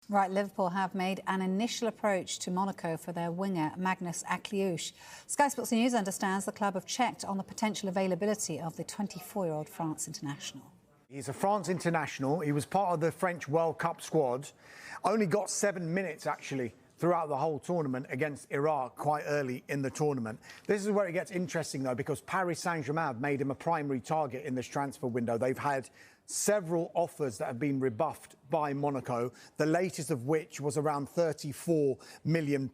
Right, Liverpool have made an initial approach to Monaco for their winger, Magnus Akliouche. Sky Sports News understands the club have checked on the potential availability of the 24-year-old France international. He's a France international. He was part of the French World Cup squad. Only got 7 minutes, actually, throughout the whole tournament against Iraq quite early in the tournament. This is where it gets interesting, though, because Paris Saint-Germain have made him a primary target in this transfer window. They've had several offers that have been rebuffed by Monaco, the latest of which was around £34 million.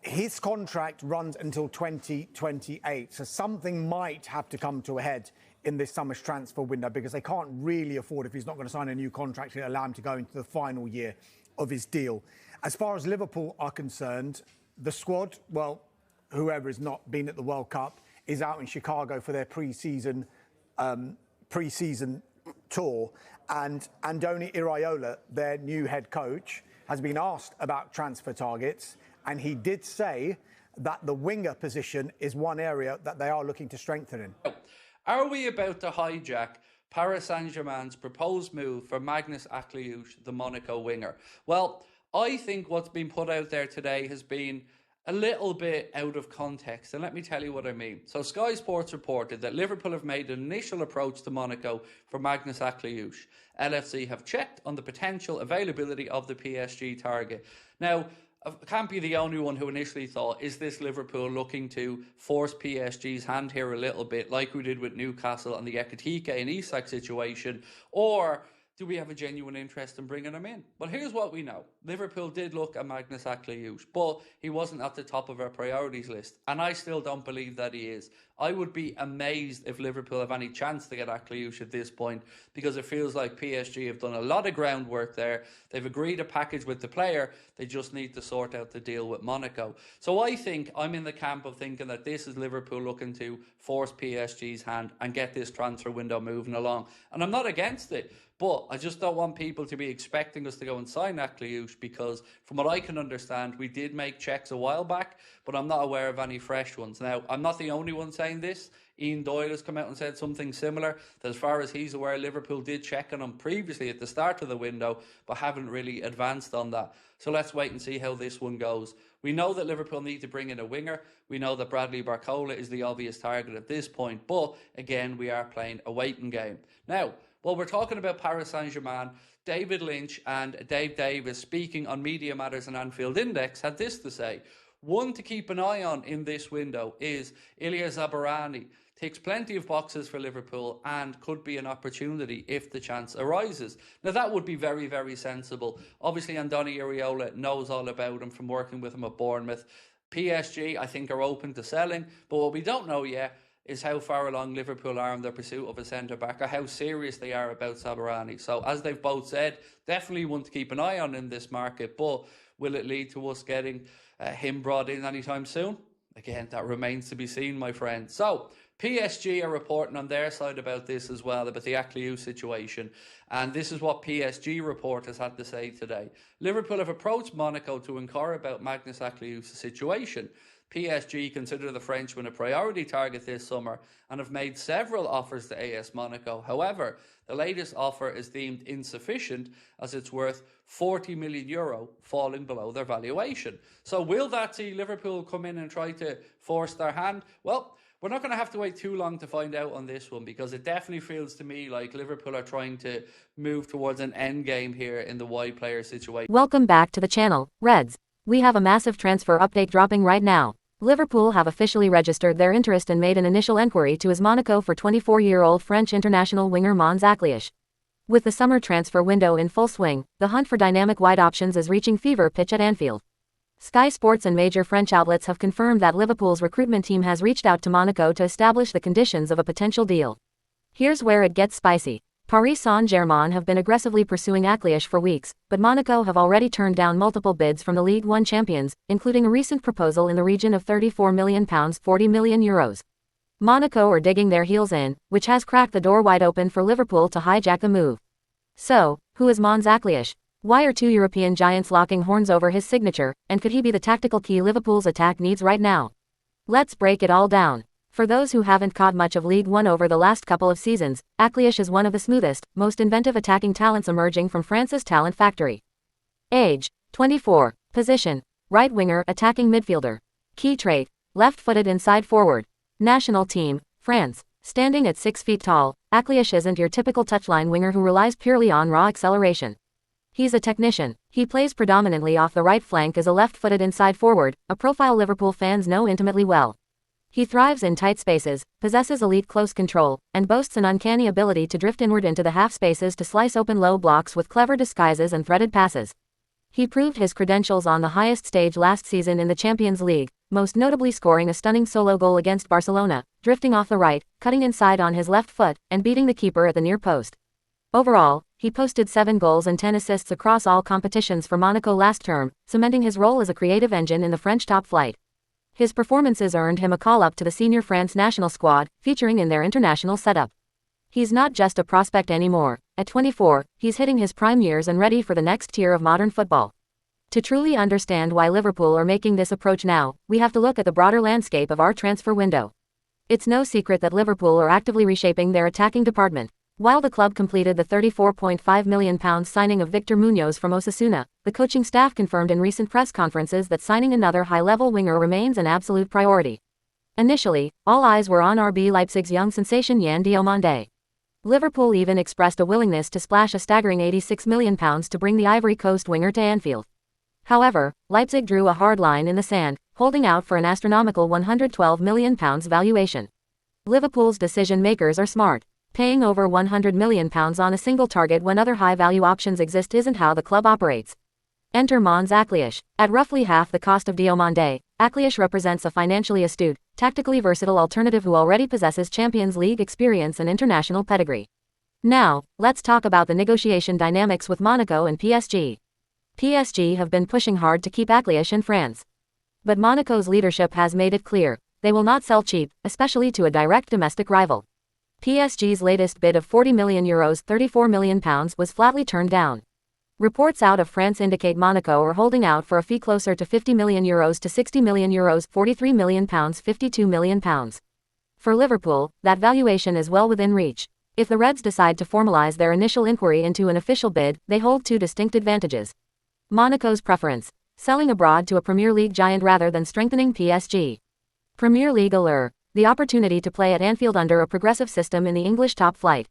His contract runs until 2028, so something might have to come to a head in this summer's transfer window because they can't really afford, if he's not going to sign a new contract, to allow him to go into the final year of his deal. As far as Liverpool are concerned, the squad, well, whoever has not been at the World Cup, is out in Chicago for their pre-season tour, and Andoni Iraola, their new head coach, has been asked about transfer targets, and he did say that the winger position is one area that they are looking to strengthen in. Are we about to hijack Paris Saint-Germain's proposed move for Magnus Akliouche, the Monaco winger? Well, I think what's been put out there today has been a little bit out of context, and let me tell you what I mean. So Sky Sports reported that Liverpool have made an initial approach to Monaco for Magnus Akliouche. LFC have checked on the potential availability of the PSG target. Now, I can't be the only one who initially thought, is this Liverpool looking to force PSG's hand here a little bit, like we did with Newcastle and the Ekitike and Isak situation, or do we have a genuine interest in bringing him in? Well, here's what we know. Liverpool did look at Magnus Akliouche, but he wasn't at the top of our priorities list. And I still don't believe that he is. I would be amazed if Liverpool have any chance to get Akliouche at this point, because it feels like PSG have done a lot of groundwork there. They've agreed a package with the player. They just need to sort out the deal with Monaco. So I think I'm in the camp of thinking that this is Liverpool looking to force PSG's hand and get this transfer window moving along. And I'm not against it, but I just don't want people to be expecting us to go and sign Akliouche, because from what I can understand, we did make checks a while back, but I'm not aware of any fresh ones. Now, I'm not the only one saying this. Ian Doyle has come out and said something similar, that as far as he's aware, Liverpool did check on him previously at the start of the window, but haven't really advanced on that. So let's wait and see how this one goes. We know that Liverpool need to bring in a winger. We know that Bradley Barcola is the obvious target at this point, but again, we are playing a waiting game. Now, while we're talking about Paris Saint-Germain, David Lynch and Dave Davis, speaking on Media Matters and Anfield Index, had this to say. One to keep an eye on in this window is Ilya Zabarani. Ticks plenty of boxes for Liverpool and could be an opportunity if the chance arises. Now, that would be very, very sensible. Obviously, Andoni Iraola knows all about him from working with him at Bournemouth. PSG, I think, are open to selling, but what we don't know yet is how far along Liverpool are in their pursuit of a centre-back, or how serious they are about Zabarani. So, as they've both said, definitely one to keep an eye on in this market, but will it lead to us getting him brought in anytime soon? Again, that remains to be seen, my friend. So, PSG are reporting on their side about this as well, about the Akliouche situation. And this is what PSG reporters had to say today. Liverpool have approached Monaco to inquire about Magnus Akliouche's situation. PSG consider the Frenchman a priority target this summer and have made several offers to AS Monaco. However, the latest offer is deemed insufficient as it's worth €40 million, falling below their valuation. So will that see Liverpool come in and try to force their hand? Well, we're not going to have to wait too long to find out on this one, because it definitely feels to me like Liverpool are trying to move towards an end game here in the wide player situation. Welcome back to the channel, Reds. We have a massive transfer update dropping right now. Liverpool have officially registered their interest and made an initial enquiry to AS Monaco for 24-year-old French international winger Magnus Akliouche. With the summer transfer window in full swing, the hunt for dynamic wide options is reaching fever pitch at Anfield. Sky Sports and major French outlets have confirmed that Liverpool's recruitment team has reached out to Monaco to establish the conditions of a potential deal. Here's where it gets spicy. Paris Saint-Germain have been aggressively pursuing Akliouche for weeks, but Monaco have already turned down multiple bids from the League One champions, including a recent proposal in the region of £34 million, €40 million. Monaco are digging their heels in, which has cracked the door wide open for Liverpool to hijack the move. So, who is Magnus Akliouche? Why are two European giants locking horns over his signature, and could he be the tactical key Liverpool's attack needs right now? Let's break it all down. For those who haven't caught much of League One over the last couple of seasons, Akliouche is one of the smoothest, most inventive attacking talents emerging from France's talent factory. Age: 24. Position: right winger, attacking midfielder. Key trait: left-footed inside forward. National team: France. Standing at 6 feet tall, Akliouche isn't your typical touchline winger who relies purely on raw acceleration. He's a technician. He plays predominantly off the right flank as a left-footed inside forward, a profile Liverpool fans know intimately well. He thrives in tight spaces, possesses elite close control, and boasts an uncanny ability to drift inward into the half spaces to slice open low blocks with clever disguises and threaded passes. He proved his credentials on the highest stage last season in the Champions League, most notably scoring a stunning solo goal against Barcelona, drifting off the right, cutting inside on his left foot, and beating the keeper at the near post. Overall, he posted 7 goals and 10 assists across all competitions for Monaco last term, cementing his role as a creative engine in the French top flight. His performances earned him a call-up to the senior France national squad, featuring in their international setup. He's not just a prospect anymore. At 24, he's hitting his prime years and ready for the next tier of modern football. To truly understand why Liverpool are making this approach now, we have to look at the broader landscape of our transfer window. It's no secret that Liverpool are actively reshaping their attacking department. While the club completed the £34.5 million signing of Victor Munoz from Osasuna, the coaching staff confirmed in recent press conferences that signing another high-level winger remains an absolute priority. Initially, all eyes were on RB Leipzig's young sensation Yan Diomande. Liverpool even expressed a willingness to splash a staggering £86 million to bring the Ivory Coast winger to Anfield. However, Leipzig drew a hard line in the sand, holding out for an astronomical £112 million valuation. Liverpool's decision-makers are smart. Paying over £100 million on a single target when other high-value options exist isn't how the club operates. Enter Mons Akliouche. At roughly half the cost of Diomande, Akliouche represents a financially astute, tactically versatile alternative who already possesses Champions League experience and international pedigree. Now, let's talk about the negotiation dynamics with Monaco and PSG. PSG have been pushing hard to keep Akliouche in France. But Monaco's leadership has made it clear, they will not sell cheap, especially to a direct domestic rival. PSG's latest bid of €40 million, £34 million, was flatly turned down. Reports out of France indicate Monaco are holding out for a fee closer to €50 million to €60 million, £43 million, £52 million. For Liverpool, that valuation is well within reach. If the Reds decide to formalize their initial inquiry into an official bid, they hold 2 distinct advantages. Monaco's preference: selling abroad to a Premier League giant rather than strengthening PSG. Premier League allure: the opportunity to play at Anfield under a progressive system in the English top flight.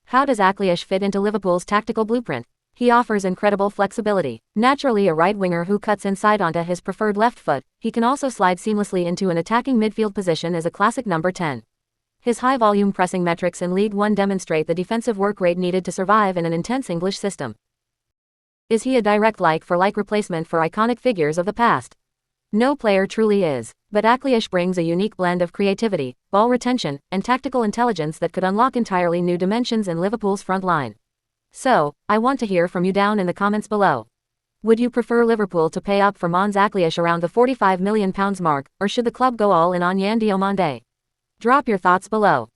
How does Akliouche fit into Liverpool's tactical blueprint? He offers incredible flexibility. Naturally a right winger who cuts inside onto his preferred left foot, he can also slide seamlessly into an attacking midfield position as a classic number 10. His high-volume pressing metrics in League One demonstrate the defensive work rate needed to survive in an intense English system. Is he a direct like-for-like replacement for iconic figures of the past? No player truly is, but Akliouche brings a unique blend of creativity, ball retention, and tactical intelligence that could unlock entirely new dimensions in Liverpool's front line. So, I want to hear from you down in the comments below. Would you prefer Liverpool to pay up for Mons Akliouche around the £45 million mark, or should the club go all in on Yan Diomande? Drop your thoughts below.